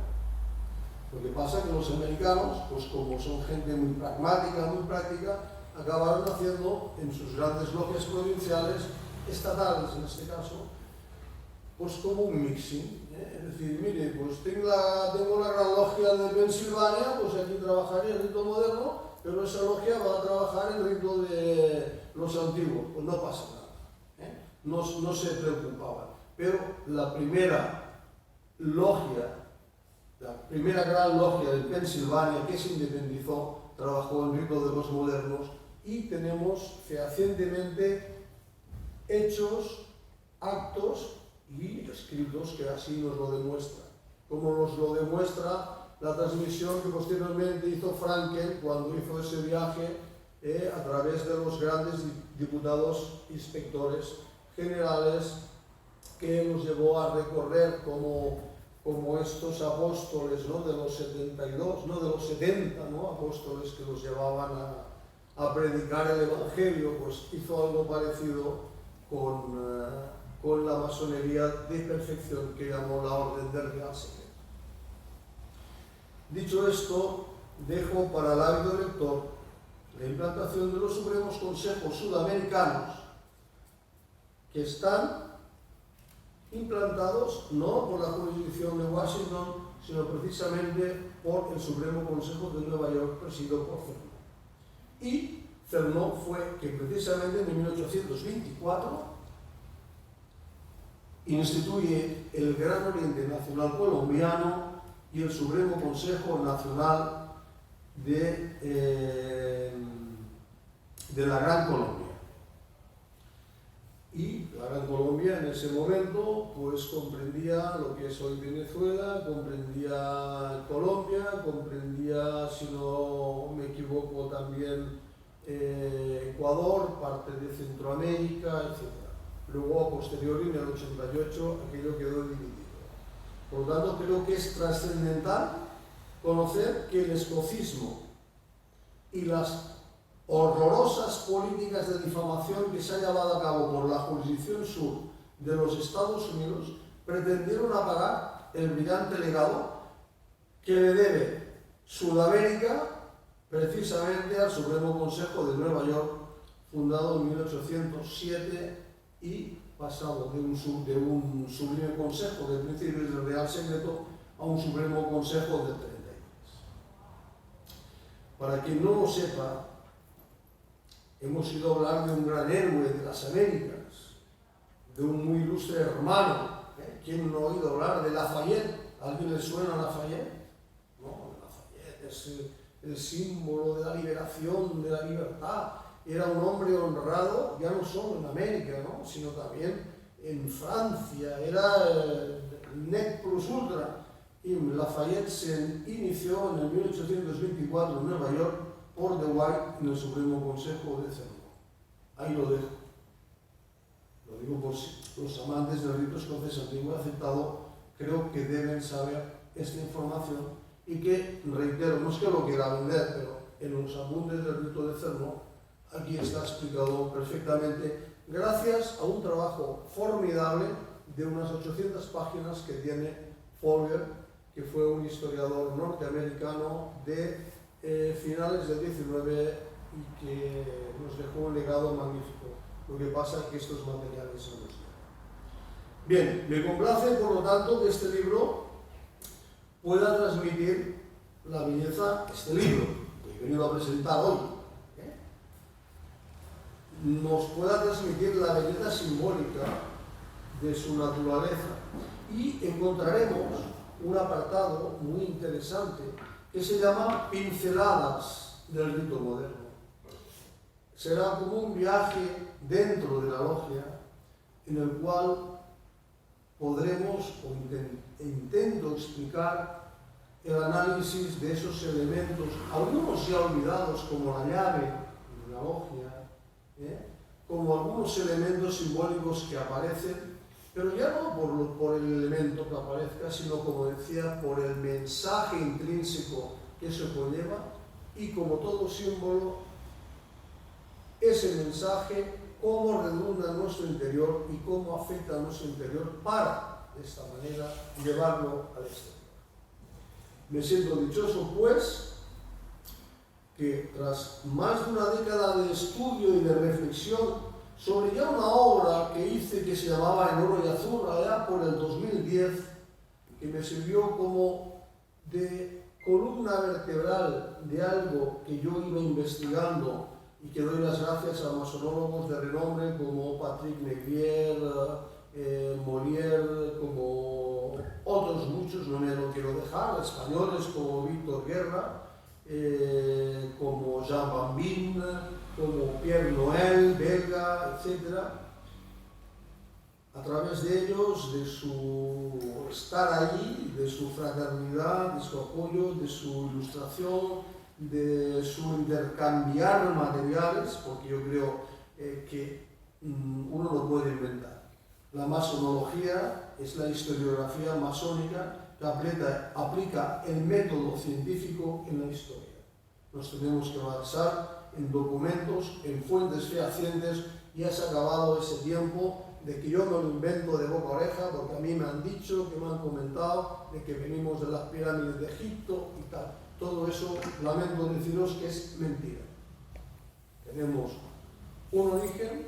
Lo que pasa es que los americanos, pues como son gente muy pragmática, muy práctica, acabaron haciendo en sus grandes logias provinciales, estatales en este caso, pues como un mixing. Es decir, mire, pues tengo la gran logia de Pensilvania, pues aquí trabajaría el rito moderno, pero esa logia va a trabajar el rito de los antiguos. Pues no pasa nada, no se preocupaban. Pero la primera logia, la primera gran logia de Pensilvania que se independizó, trabajó en rito de los modernos y tenemos fehacientemente hechos, actos y escritos que así nos lo demuestran, como nos lo demuestra la transmisión que posteriormente hizo Frankel cuando hizo ese viaje a través de los grandes diputados inspectores generales que nos llevó a recorrer como estos apóstoles, ¿no? De los 72, no de los 70, ¿no? Apóstoles que los llevaban a predicar el Evangelio, pues hizo algo parecido con la masonería de perfección que llamó la Orden del Real Secreto. Dicho esto, dejo para el ávido lector la implantación de los Supremos Consejos Sudamericanos, que están implantados no por la jurisdicción de Washington, sino precisamente por el Supremo Consejo de Nueva York, presidido por Cernó. Y Cernó fue que precisamente en 1824 instituye el Gran Oriente Nacional Colombiano y el Supremo Consejo Nacional de la Gran Colombia. Y la Gran Colombia en ese momento pues comprendía lo que es hoy Venezuela, comprendía Colombia, comprendía, si no me equivoco, también Ecuador, parte de Centroamérica, etc. Luego, a posteriori, en el 88, aquello quedó dividido. Por lo tanto, creo que es trascendental conocer que el escocismo y las horrorosas políticas de difamación que se ha llevado a cabo por la jurisdicción sur de los Estados Unidos pretendieron apagar el brillante legado que le debe Sudamérica precisamente al Supremo Consejo de Nueva York, fundado en 1807 y pasado de un sublime consejo de principios del Real Secreto a un Supremo Consejo de 33. Para quien no lo sepa, hemos ido a hablar de un gran héroe de las Américas, de un muy ilustre hermano. ¿Quién no ha oído hablar de Lafayette? ¿A alguien le suena Lafayette? No, Lafayette es el símbolo de la liberación, de la libertad, era un hombre honrado, ya no solo en América, ¿no?, sino también en Francia. Era nec plus ultra. Y Lafayette se inició en el 1824 en Nueva York por De White en el Supremo Consejo de Cerno. Ahí lo dejo. Lo digo por si los amantes del rito escocés antiguo aceptado creo que deben saber esta información, y que, reitero, no es que lo quiera vender, pero en los apuntes del rito de Cerno aquí está explicado perfectamente, gracias a un trabajo formidable de unas 800 páginas que tiene Folger, que fue un historiador norteamericano de finales del 19 y que nos dejó un legado magnífico. Lo que pasa es que estos materiales son los que... Bien, me complace, por lo tanto, que este libro pueda transmitir la belleza, este libro que he venido a presentar hoy, nos pueda transmitir la belleza simbólica de su naturaleza. Y encontraremos un apartado muy interesante que se llama Pinceladas del rito moderno. Será como un viaje dentro de la logia en el cual podremos, o intento explicar, el análisis de esos elementos, algunos ya olvidados como la llave de la logia, como algunos elementos simbólicos que aparecen, pero ya no por el elemento que aparezca, sino, como decía, por el mensaje intrínseco que eso conlleva, y como todo símbolo, ese mensaje, cómo redunda en nuestro interior y cómo afecta a nuestro interior para, de esta manera, llevarlo al exterior. Me siento dichoso, pues, que tras más de una década de estudio y de reflexión sobre ya una obra que hice que se llamaba En oro y azul, allá por el 2010, que me sirvió como de columna vertebral de algo que yo iba investigando, y que doy las gracias a masonólogos de renombre como Patrick Negrier, Molière, como otros muchos, no me lo quiero dejar, españoles como Víctor Guerra, como Jean Bambin, como Pierre Noël, belga, etc. A través de ellos, de su estar ahí, de su fraternidad, de su apoyo, de su ilustración, de su intercambiar materiales, porque yo creo que uno no puede inventar. La masonología es la historiografía masónica que aplica el método científico en la historia. Nos tenemos que basar en documentos, en fuentes fehacientes, y ha acabado ese tiempo de que yo me lo invento de boca a oreja, porque a mí me han dicho, que me han comentado, de que venimos de las pirámides de Egipto y tal. Todo eso, lamento deciros que es mentira. Tenemos un origen,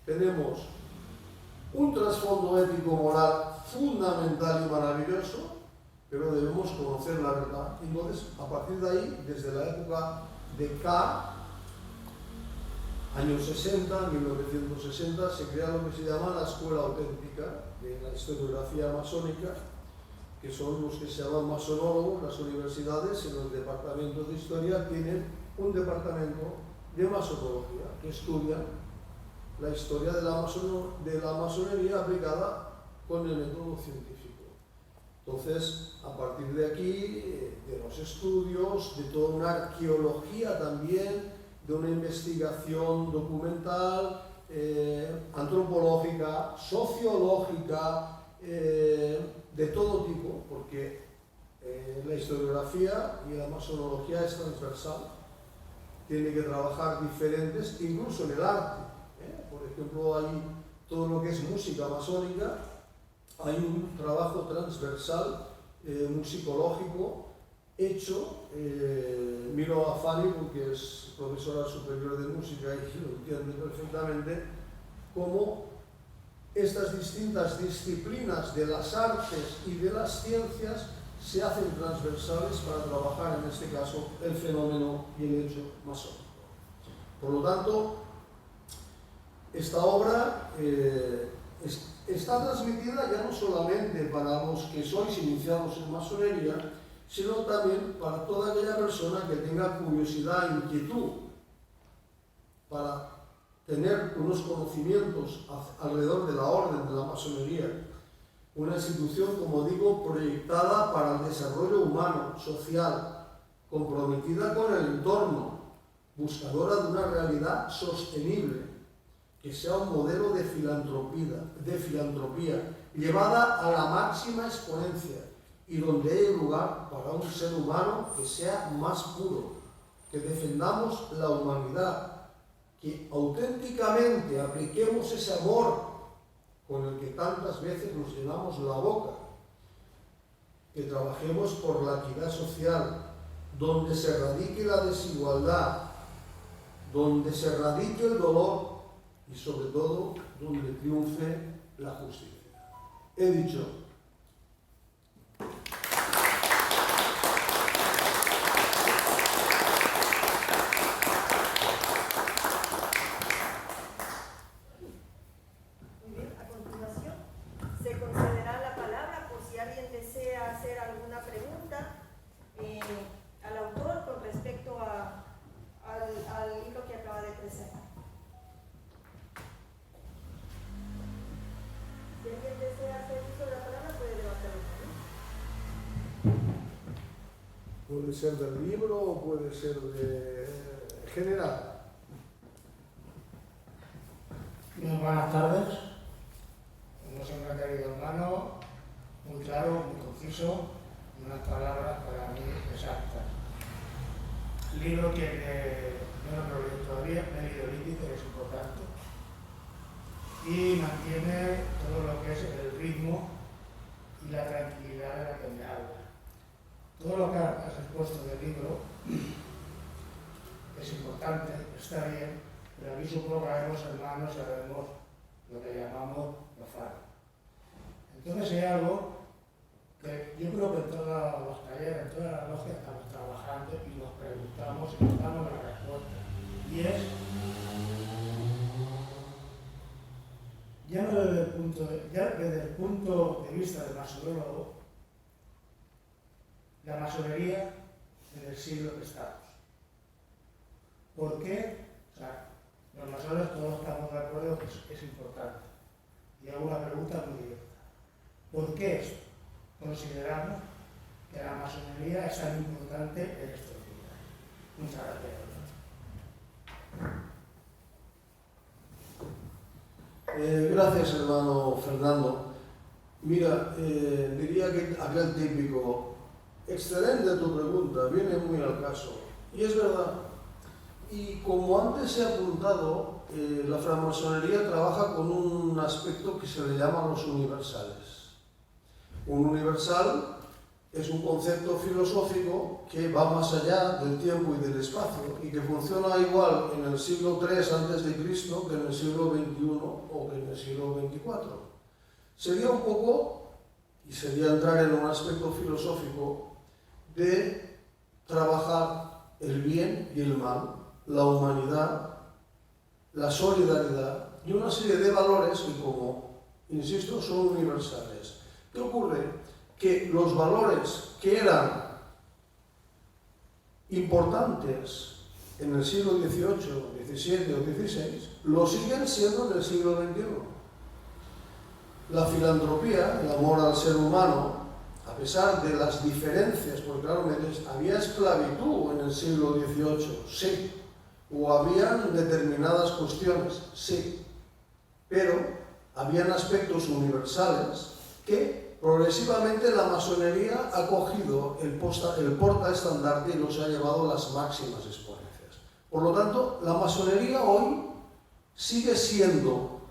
tenemos un trasfondo ético-moral fundamental y maravilloso, pero debemos conocer la verdad. Entonces, a partir de ahí, desde la época de K, años 60, 1960, se crea lo que se llama la Escuela Auténtica de la historiografía masónica, que son los que se llaman masonólogos. Las universidades en los departamentos de historia tienen un departamento de masonología que estudia la historia de la masonería aplicada con el método científico. Entonces, a partir de aquí, de los estudios, de toda una arqueología también, de una investigación documental, antropológica, sociológica, de todo tipo, porque la historiografía y la masonología es transversal, tiene que trabajar diferentes, incluso en el arte. Por ejemplo, hay todo lo que es música masónica, hay un trabajo transversal musicológico hecho, Milo Afani, porque es profesora superior de música y lo entiende perfectamente, como estas distintas disciplinas de las artes y de las ciencias se hacen transversales para trabajar, en este caso, el fenómeno y el hecho masónico. Por lo tanto, esta obra está transmitida ya no solamente para los que sois iniciados en masonería, sino también para toda aquella persona que tenga curiosidad e inquietud para tener unos conocimientos alrededor de la orden de la masonería, una institución, como digo, proyectada para el desarrollo humano, social, comprometida con el entorno, buscadora de una realidad sostenible, que sea un modelo de filantropía, llevada a la máxima exponencia y donde haya lugar para un ser humano que sea más puro, que defendamos la humanidad, que auténticamente apliquemos ese amor con el que tantas veces nos llenamos la boca, que trabajemos por la equidad social, donde se radique la desigualdad, donde se radique el dolor y sobre todo donde triunfe la justicia. He dicho. Muy bien, a continuación se concederá la palabra por si alguien desea hacer alguna pregunta al autor con respecto al libro que acaba de presentar. Si alguien desea hacer uso de la palabra, puede levantar la mano. Puede ser del libro o puede ser de general. Muy buenas tardes. Como siempre, querido hermano, muy claro, muy conciso, unas palabras para mí exactas. El libro que no lo he leído todavía, me he leído el índice, que es importante, y mantiene todo lo que es el ritmo y la tranquilidad de la que me habla. Todo lo que has expuesto del libro es importante, está bien, pero aquí supongo que haremos hermanos, sabemos lo que llamamos los faros. Entonces hay algo que yo creo que en todos los talleres, en todas las logias estamos trabajando y nos preguntamos y nos damos la respuesta. Y es, ya desde el punto de vista del masonólogo, la masonería en el siglo que estamos. ¿Por qué? O sea, los masones todos estamos de acuerdo que es importante. Y hago una pregunta muy directa. ¿Por qué esto? Consideramos que la masonería es tan importante en estos días. Muchas gracias. Gracias, hermano Fernando. Mira, diría que aquel típico, excelente tu pregunta, viene muy al caso. Y es verdad. Y como antes he apuntado, la francmasonería trabaja con un aspecto que se le llama los universales. Un universal es un concepto filosófico que va más allá del tiempo y del espacio y que funciona igual en el siglo III a.C. que en el siglo XXI o que en el siglo XXIV. Sería un poco, y sería entrar en un aspecto filosófico, de trabajar el bien y el mal, la humanidad, la solidaridad y una serie de valores que, como insisto, son universales. ¿Qué ocurre? Que los valores que eran importantes en el siglo XVIII, XVII o XVI, lo siguen siendo en el siglo XXI. La filantropía, el amor al ser humano, a pesar de las diferencias, porque claro, había esclavitud en el siglo XVIII, sí, o habían determinadas cuestiones, sí, pero habían aspectos universales que progresivamente la masonería ha cogido el portaestandarte y los ha llevado a las máximas exponencias. Por lo tanto, la masonería hoy sigue siendo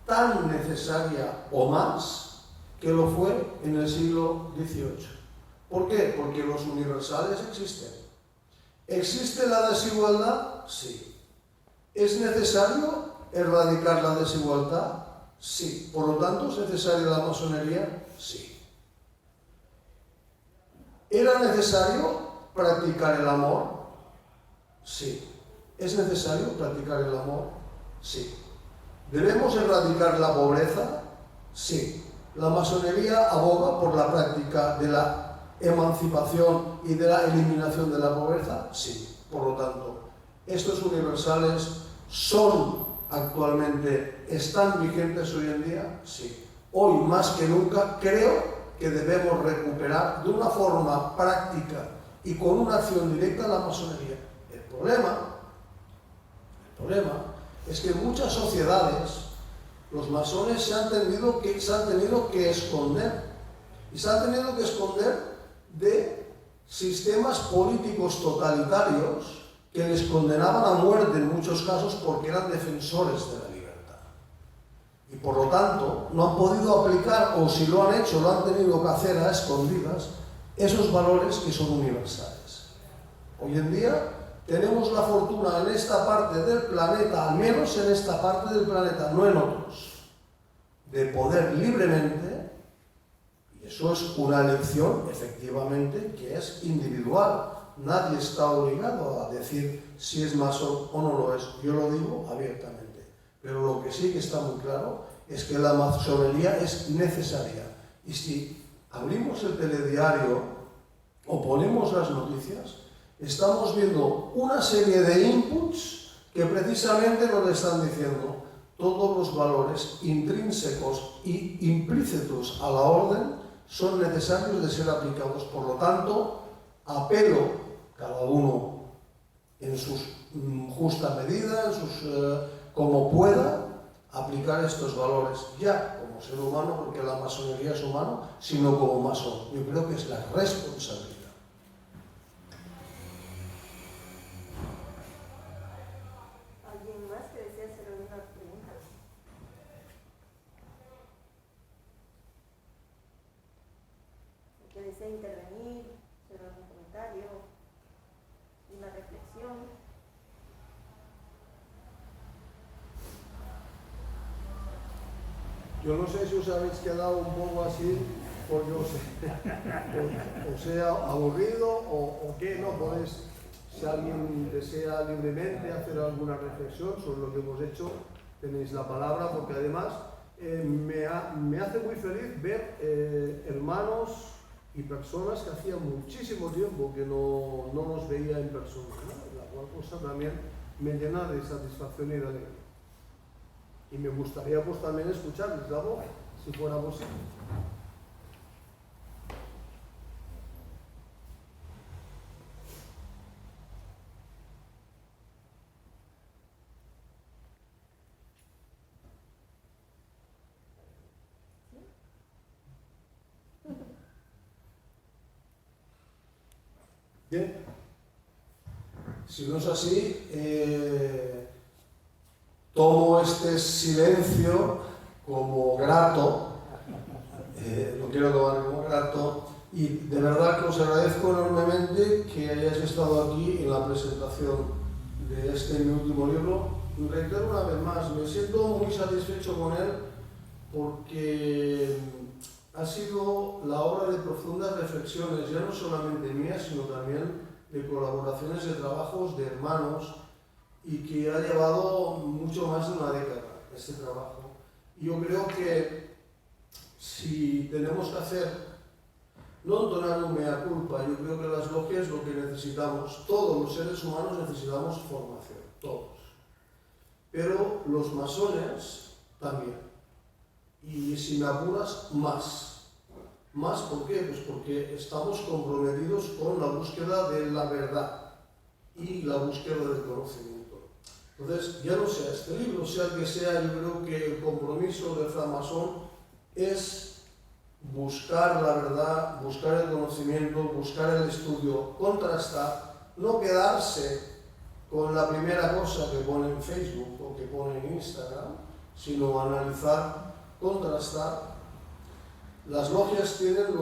tan necesaria o más que lo fue en el siglo XVIII. ¿Por qué? Porque los universales existen. ¿Existe la desigualdad? Sí. ¿Es necesario erradicar la desigualdad? Sí. Por lo tanto, ¿es necesaria la masonería? Sí. ¿Era necesario practicar el amor? Sí. ¿Es necesario practicar el amor? Sí. ¿Debemos erradicar la pobreza? Sí. ¿La masonería aboga por la práctica de la emancipación y de la eliminación de la pobreza? Sí. Por lo tanto, estos universales son actualmente, están vigentes hoy en día? Sí. Hoy más que nunca creo que debemos recuperar de una forma práctica y con una acción directa la masonería. El problema es que en muchas sociedades los masones se han tenido que esconder. Y se han tenido que esconder de sistemas políticos totalitarios que les condenaban a muerte en muchos casos porque eran defensores de la libertad. Y por lo tanto no han podido aplicar, o si lo han hecho, lo han tenido que hacer a escondidas, esos valores que son universales. Hoy en día tenemos la fortuna en esta parte del planeta, al menos en esta parte del planeta, no en otros, de poder libremente, y eso es una elección efectivamente que es individual. Nadie está obligado a decir si es masón o no lo es. Yo lo digo abiertamente. Pero lo que sí que está muy claro es que la masonería es necesaria. Y si abrimos el telediario o ponemos las noticias, estamos viendo una serie de inputs que precisamente nos están diciendo todos los valores intrínsecos y implícitos a la orden son necesarios de ser aplicados. Por lo tanto, apelo cada uno en su justa medida, como pueda, aplicar estos valores ya como ser humano, porque la masonería es humano, sino como masón. Yo creo que es la responsabilidad. ¿Alguien más que desea hacer alguna pregunta? ¿Que desea intervenir, hacer algún comentario, una reflexión? Yo no sé si os habéis quedado un poco así, porque os he aburrido o qué, no podéis, si alguien desea libremente hacer alguna reflexión sobre lo que hemos hecho, tenéis la palabra, porque además me hace muy feliz ver hermanos y personas que hacía muchísimo tiempo que no nos veía en persona, ¿no? La cual cosa también me llena de satisfacción y de alegría. Y me gustaría pues también escucharles la voz, si fuera posible. Bien, si no es así, tomo este silencio como grato, lo quiero tomar como grato, y de verdad que os agradezco enormemente que hayáis estado aquí en la presentación de este mi último libro. Reitero una vez más, me siento muy satisfecho con él porque ha sido la obra de profundas reflexiones, ya no solamente mías, sino también de colaboraciones de trabajos de hermanos, y que ha llevado mucho más de una década este trabajo. Y yo creo que si tenemos que hacer, no entonar un mea culpa, yo creo que las logias lo que necesitamos, todos los seres humanos necesitamos formación, todos. Pero los masones también. Y si me apuras, más. ¿Más por qué? Pues porque estamos comprometidos con la búsqueda de la verdad y la búsqueda del conocimiento. Entonces, ya no sea este libro, sea el que sea, yo creo que el compromiso del francmasón es buscar la verdad, buscar el conocimiento, buscar el estudio, contrastar, no quedarse con la primera cosa que pone en Facebook o que pone en Instagram, sino analizar, contrastar. Las logias tienen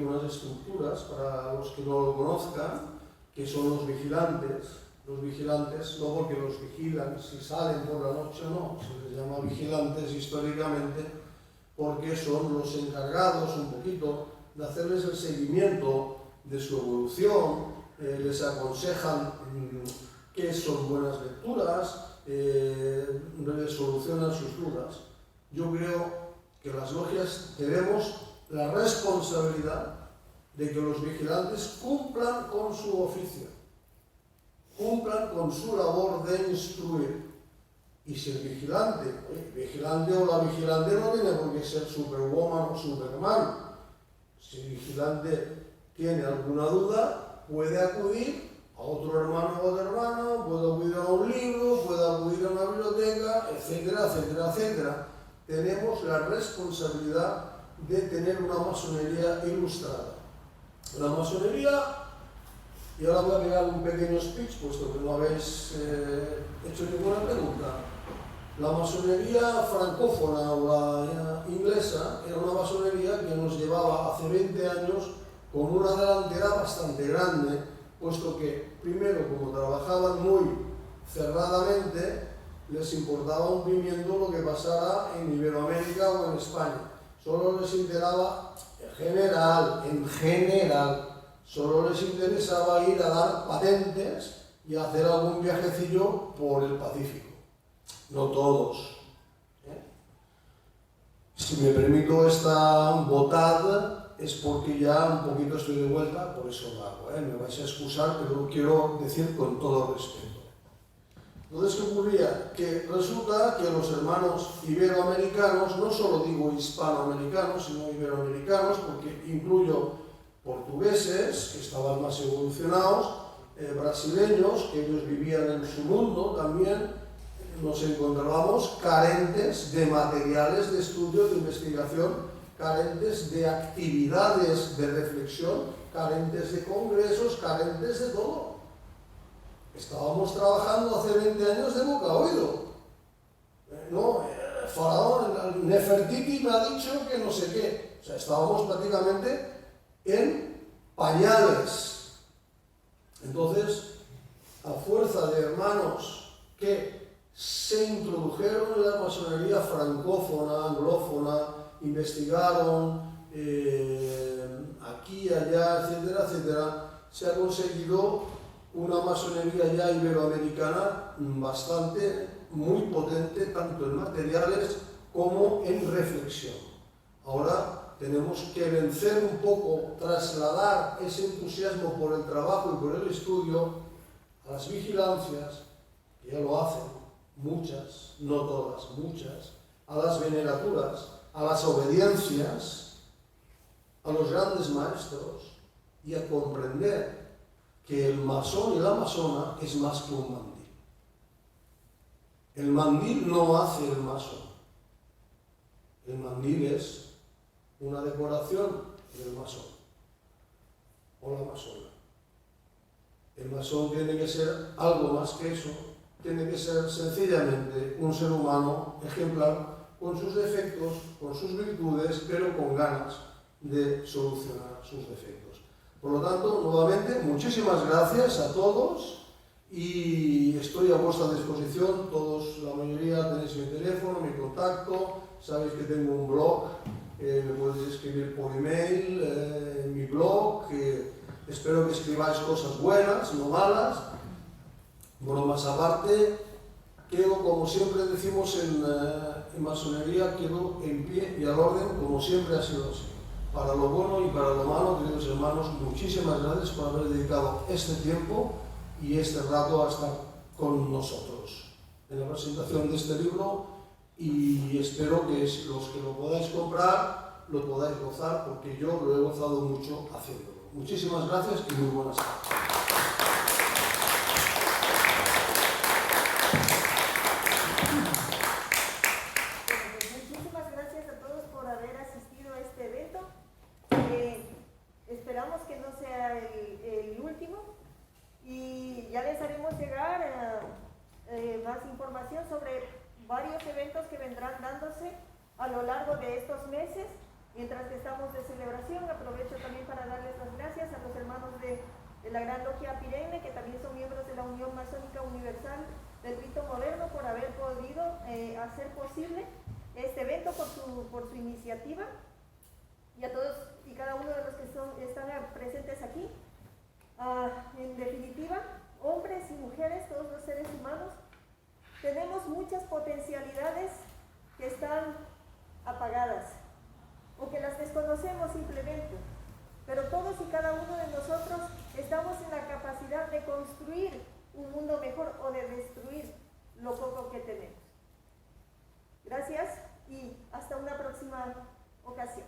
unas estructuras, para los que no lo conozcan, que son los vigilantes. Los vigilantes, no porque los vigilan si salen por la noche o no, se les llama vigilantes históricamente, porque son los encargados un poquito de hacerles el seguimiento de su evolución, les aconsejan qué son buenas lecturas, les solucionan sus dudas. Yo creo que las logias tenemos la responsabilidad de que los vigilantes cumplan con su oficio, cumplan con su labor de instruir, y ser vigilante. Vigilante o la vigilante no tiene por qué ser Superwoman o Superman. Si el vigilante tiene alguna duda, puede acudir a otro hermano o otra hermana, puede acudir a un libro, puede acudir a una biblioteca, etcétera, etcétera, etcétera. Tenemos la responsabilidad de tener una masonería ilustrada. La masonería, y ahora voy a pegar un pequeño speech, puesto que no habéis hecho ninguna pregunta. La masonería francófona o la inglesa era una masonería que nos llevaba hace 20 años con una delantera bastante grande, puesto que, primero, como trabajaban muy cerradamente, les importaba un pimiento lo que pasara en Iberoamérica o en España. Solo les interesaba, en general, solo les interesaba ir a dar patentes y hacer algún viajecillo por el Pacífico. No todos. Si me permito esta botada, es porque ya un poquito estoy de vuelta, por eso lo hago. Me vais a excusar, pero lo quiero decir con todo respeto. Entonces, ¿qué ocurría? Que resulta que los hermanos iberoamericanos, no solo digo hispanoamericanos, sino iberoamericanos, porque incluyo portugueses, que estaban más evolucionados, brasileños, que ellos vivían en su mundo también, nos encontrábamos carentes de materiales de estudio, de investigación, carentes de actividades de reflexión, carentes de congresos, carentes de todo. Estábamos trabajando hace 20 años de boca a oído. Faraón, Nefertiti me ha dicho que no sé qué. O sea, estábamos prácticamente en pañales. Entonces, a fuerza de hermanos que se introdujeron en la masonería francófona, anglófona, investigaron aquí, allá, etcétera, etcétera, se ha conseguido una masonería ya iberoamericana muy potente, tanto en materiales como en reflexión. Ahora tenemos que vencer un poco, trasladar ese entusiasmo por el trabajo y por el estudio a las vigilancias, que ya lo hacen, muchas, no todas, muchas, a las veneraturas, a las obediencias, a los grandes maestros, y a comprender que el masón y la masona es más que un mandil. El mandil no hace el masón. El mandil es una decoración del masón o la masona. El masón tiene que ser algo más que eso, tiene que ser sencillamente un ser humano ejemplar, con sus defectos, con sus virtudes, pero con ganas de solucionar sus defectos. Por lo tanto, nuevamente, muchísimas gracias a todos y estoy a vuestra disposición. Todos, la mayoría, tenéis mi teléfono, mi contacto, sabéis que tengo un blog, me podéis escribir por email, en mi blog, espero que escribáis cosas buenas, no malas. Bueno, más aparte, quedo, como siempre decimos en masonería, quedo en pie y al orden, como siempre ha sido así. Para lo bueno y para lo malo, queridos hermanos, muchísimas gracias por haber dedicado este tiempo y este rato a estar con nosotros en la presentación de este libro, y espero que los que lo podáis comprar lo podáis gozar, porque yo lo he gozado mucho haciéndolo. Muchísimas gracias y muy buenas tardes. Esperamos que no sea el último, y ya les haremos llegar más información sobre varios eventos que vendrán dándose a lo largo de estos meses mientras que estamos de celebración. Aprovecho también para darles las gracias a los hermanos de la Gran Logia Pirene, que también son miembros de la Unión Masónica Universal del Rito Moderno, por haber podido hacer posible este evento, por su iniciativa, y a todos y cada uno de los que están presentes aquí. En definitiva, hombres y mujeres, todos los seres humanos, tenemos muchas potencialidades que están apagadas o que las desconocemos simplemente, pero todos y cada uno de nosotros estamos en la capacidad de construir un mundo mejor o de destruir lo poco que tenemos. Gracias y hasta una próxima ocasión.